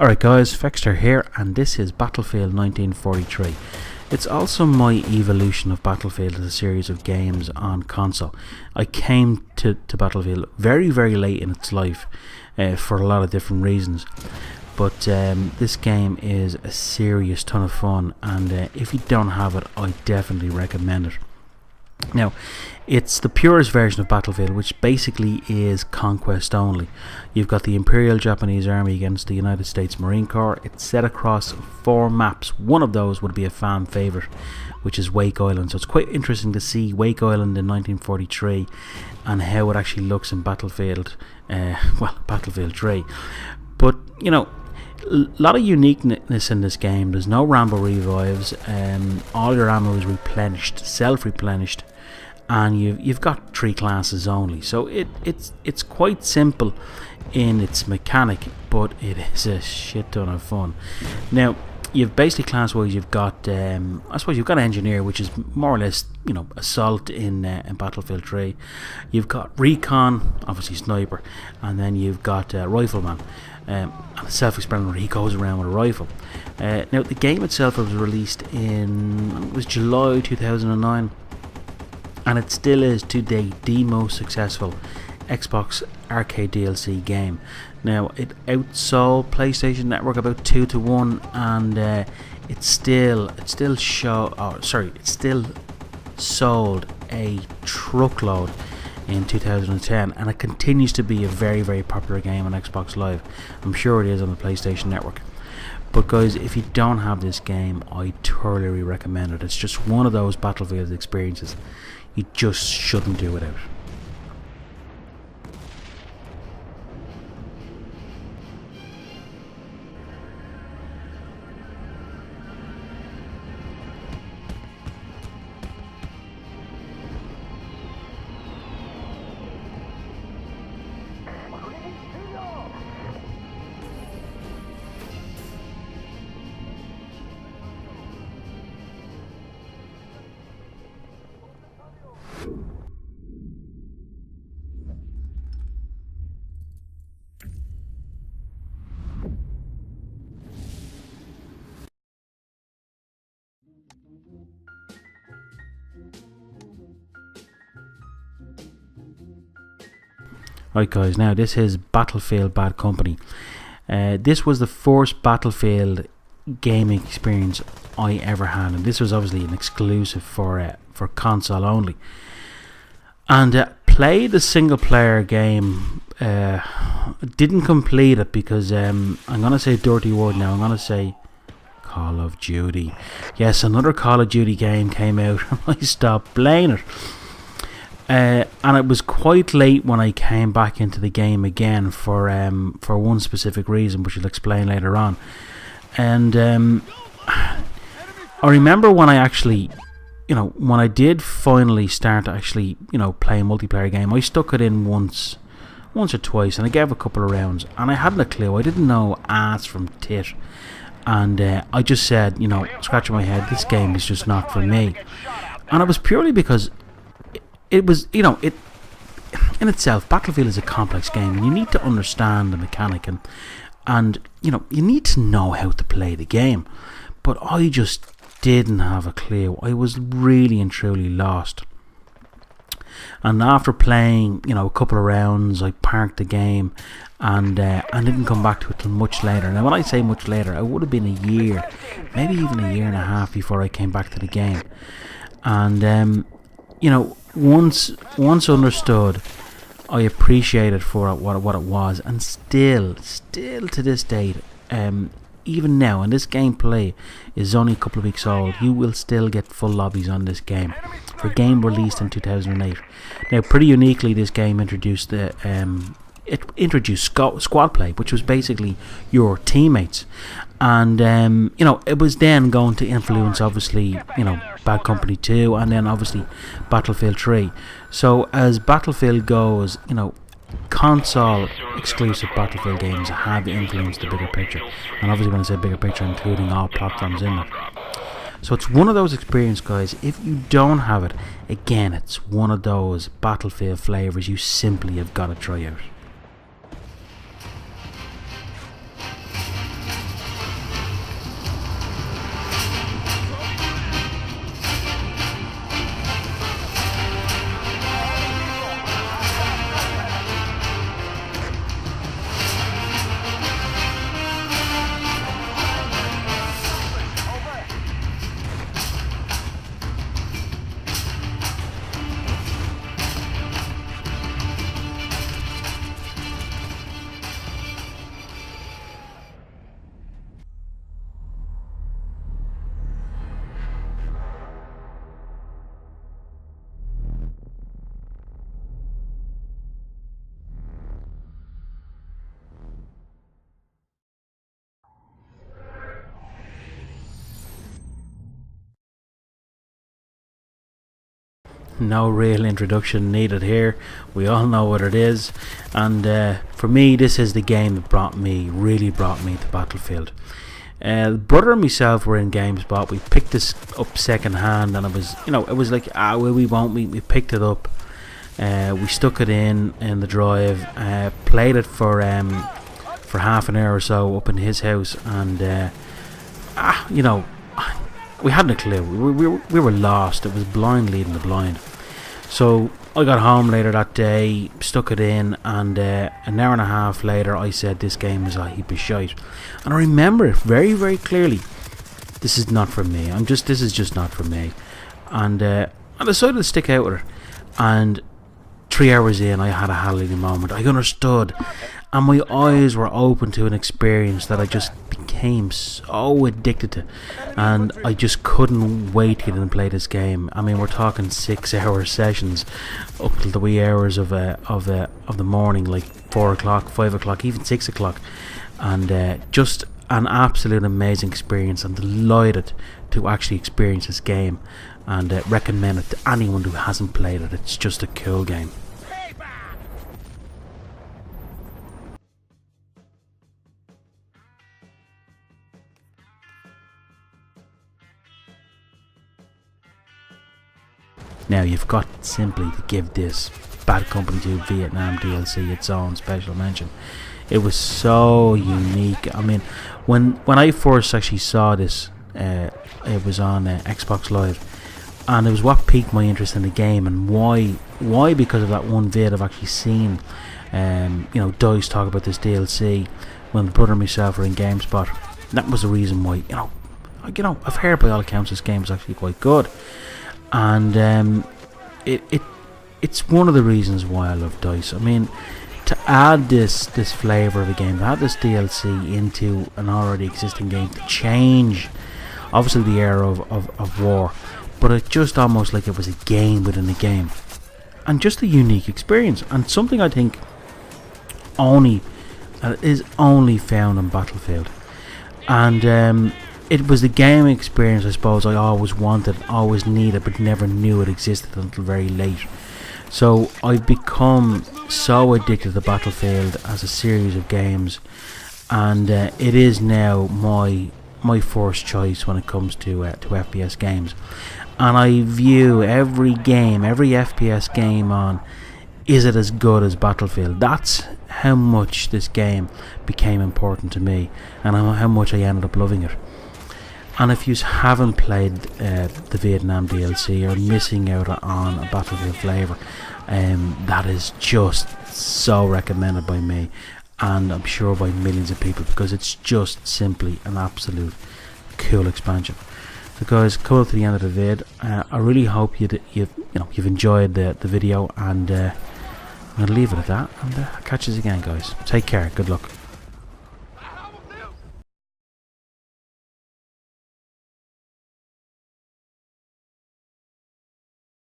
Alright guys, Fexter here, and this is Battlefield 1943. It's also my evolution of Battlefield as a series of games on console. I came to Battlefield very late in its life for a lot of different reasons. But this game is a serious ton of fun, and if you don't have it, I definitely recommend it. Now, it's the purest version of Battlefield, which basically is conquest only. You've got the Imperial Japanese Army against the United States Marine Corps. It's set across 4 maps. One of those would be a fan favourite, which is Wake Island. So it's quite interesting to see Wake Island in 1943 and how it actually looks in Battlefield, Battlefield 3. But, you know, a lot of uniqueness in this game. There's no Rambo revives. All your ammo is replenished, self-replenished, and you've got 3 classes only. So it's quite simple in its mechanic, but it is a shit ton of fun. Now, you've basically class-wise, you've got I suppose you've got engineer, which is more or less, you know, assault in Battlefield 3. You've got recon, obviously sniper, and then you've got rifleman. And self-explanatory, he goes around with a rifle. Now, the game itself was released in July 2009, and it still is to date the most successful Xbox arcade DLC game. Now, it outsold PlayStation Network about 2-1, and it still sold a truckload in 2010, and it continues to be a very popular game on Xbox Live. I'm sure it is on the PlayStation Network. But guys, if you don't have this game, I thoroughly recommend it. It's just one of those Battlefield experiences you just shouldn't do without. Right guys, now this is Battlefield Bad Company. This was the first Battlefield gaming experience I ever had, and this was obviously an exclusive for console only. And played the single player game, didn't complete it because I'm going to say a dirty word now, I'm going to say Call of Duty. Yes, another Call of Duty game came out and I stopped playing it. And it was quite late when I came back into the game again for one specific reason, which I'll explain later on. And I remember when I actually, you know, when I did finally start to actually, you know, play a multiplayer game, I stuck it in once or twice, and I gave a couple of rounds, and I hadn't a clue. I didn't know ass from tit, and I just said, you know, scratching my head, this game is just not for me. And it was purely because it was, you know, it in itself, Battlefield is a complex game, and you need to understand the mechanic, and you know, you need to know how to play the game. But I just didn't have a clue. I was really and truly lost. And after playing, you know, a couple of rounds, I parked the game and didn't come back to it till much later. Now, when I say much later, it would have been a year, maybe even a year and a half before I came back to the game. And you know, once understood, I appreciate it for what it was, and still to this date, even now, and this gameplay is only a couple of weeks old, you will still get full lobbies on this game for a game released in 2008. Now, pretty uniquely, this game introduced squad play, which was basically your teammates, and you know, it was then going to influence, obviously, you know, Bad Company 2, and then obviously Battlefield 3. So as Battlefield goes, you know, console exclusive Battlefield games have influenced the bigger picture, and obviously when I say bigger picture, including all platforms in it. So it's one of those experiences, guys. If you don't have it, again, it's one of those Battlefield flavors you simply have got to try out. no real introduction needed here. We all know what it is, and for me, this is the game that really brought me to Battlefield. Brother and myself were in GameSpot. We picked this up second hand, and it was like, well, we won't. We picked it up. We stuck it in the drive. Played it for half an hour or so up in his house, and we hadn't a clue. We were lost. It was blind leading the blind. So I got home later that day, stuck it in, and an hour and a half later I said this game is a heap of shite. And I remember it very, very clearly. This is not for me. This is just not for me. And I decided to stick out with it. And 3 hours in, I had a hallelujah moment. I understood, and my eyes were open to an experience that I just became so addicted to, and I just couldn't wait to get in and play this game. I mean, we're talking 6-hour sessions up till the wee hours of the morning, like 4 o'clock, 5 o'clock, even 6 o'clock, and just an absolute amazing experience. I'm delighted to actually experience this game, and recommend it to anyone who hasn't played it. It's just a cool game. Now you've got simply to give this Bad Company 2 Vietnam DLC its own special mention. It was so unique. I mean, when I first actually saw this, it was on Xbox Live, and it was what piqued my interest in the game. And why? Because of that one vid I've actually seen, DICE talk about this DLC when the brother and myself were in GameSpot. That was the reason why. I've heard by all accounts this game is actually quite good. And it's one of the reasons why I love DICE. I mean, to add this flavour of a game, to add this DLC into an already existing game, to change obviously the era of war, but it just almost like it was a game within a game, and just a unique experience, and something I think is only found on Battlefield. And it was the gaming experience, I suppose, I always wanted, always needed, but never knew it existed until very late. So I've become so addicted to Battlefield as a series of games, and it is now my first choice when it comes to FPS games. And I view every FPS game on, is it as good as Battlefield? That's how much this game became important to me, and how much I ended up loving it. And if you haven't played the Vietnam DLC, you're missing out on a Battlefield flavour. That is just so recommended by me, and I'm sure by millions of people, because it's just simply an absolute cool expansion. So guys, coming up to the end of the vid, I really hope you've enjoyed the video, and I'm going to leave it at that, and I'll catch you again, guys. Take care, good luck.